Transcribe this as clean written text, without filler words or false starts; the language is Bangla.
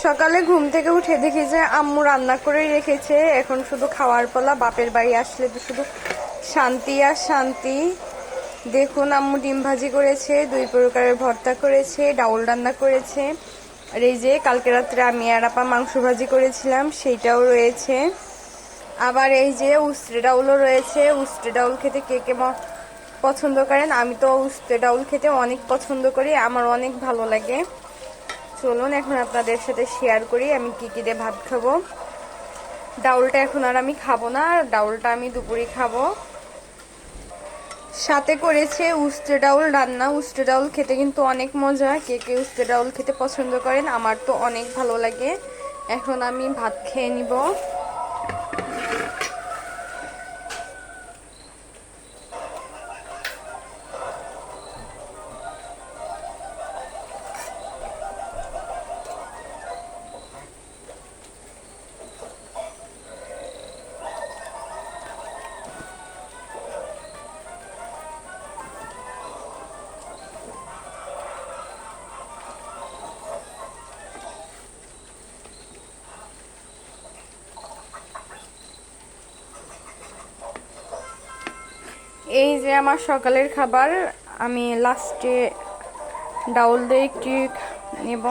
সকালে ঘুম থেকে উঠে দেখি যে আম্মু রান্না করে রেখেছে, এখন শুধু খাওয়ার পালা। বাপের বাড়ি আসলে তো শুধু শান্তি আর শান্তি। দেখুন আম্মু ডিম ভাজি করেছে, 2 প্রকারের ভর্তা করেছে, ডাউল রান্না করেছে, আর এই যে কালকে রাত্রে আমি আর আপা মাংস ভাজি করেছিলাম সেইটাও রয়েছে। আবার এই যে উস্ত্রে ডাউলও রয়েছে। উস্ত্রে ডাউল খেতে কে কে পছন্দ করেন? আমি তো উস্ত্রে ডাউল খেতে অনেক পছন্দ করি, আমার অনেক ভালো লাগে। চলুন এখন আপনাদের সাথে শেয়ার করি আমি কি কি দিয়ে ভাত খাবো। ডাউলটা এখন আর আমি খাবো না, ডাউলটা আমি দুপুরে খাবো। সাথে করেছে উস্ত্রে ডাউল রান্না। উস্ত্রে ডাউল খেতে কিন্তু অনেক মজা। কে কে উস্ত্রে ডাউল খেতে পছন্দ করেন? আমার তো অনেক ভালো লাগে। এখন আমি ভাত খেয়ে নিব। এই যে আমার সকালের খাবার, আমি লাস্টে ডাউল দিয়ে একটু নেব।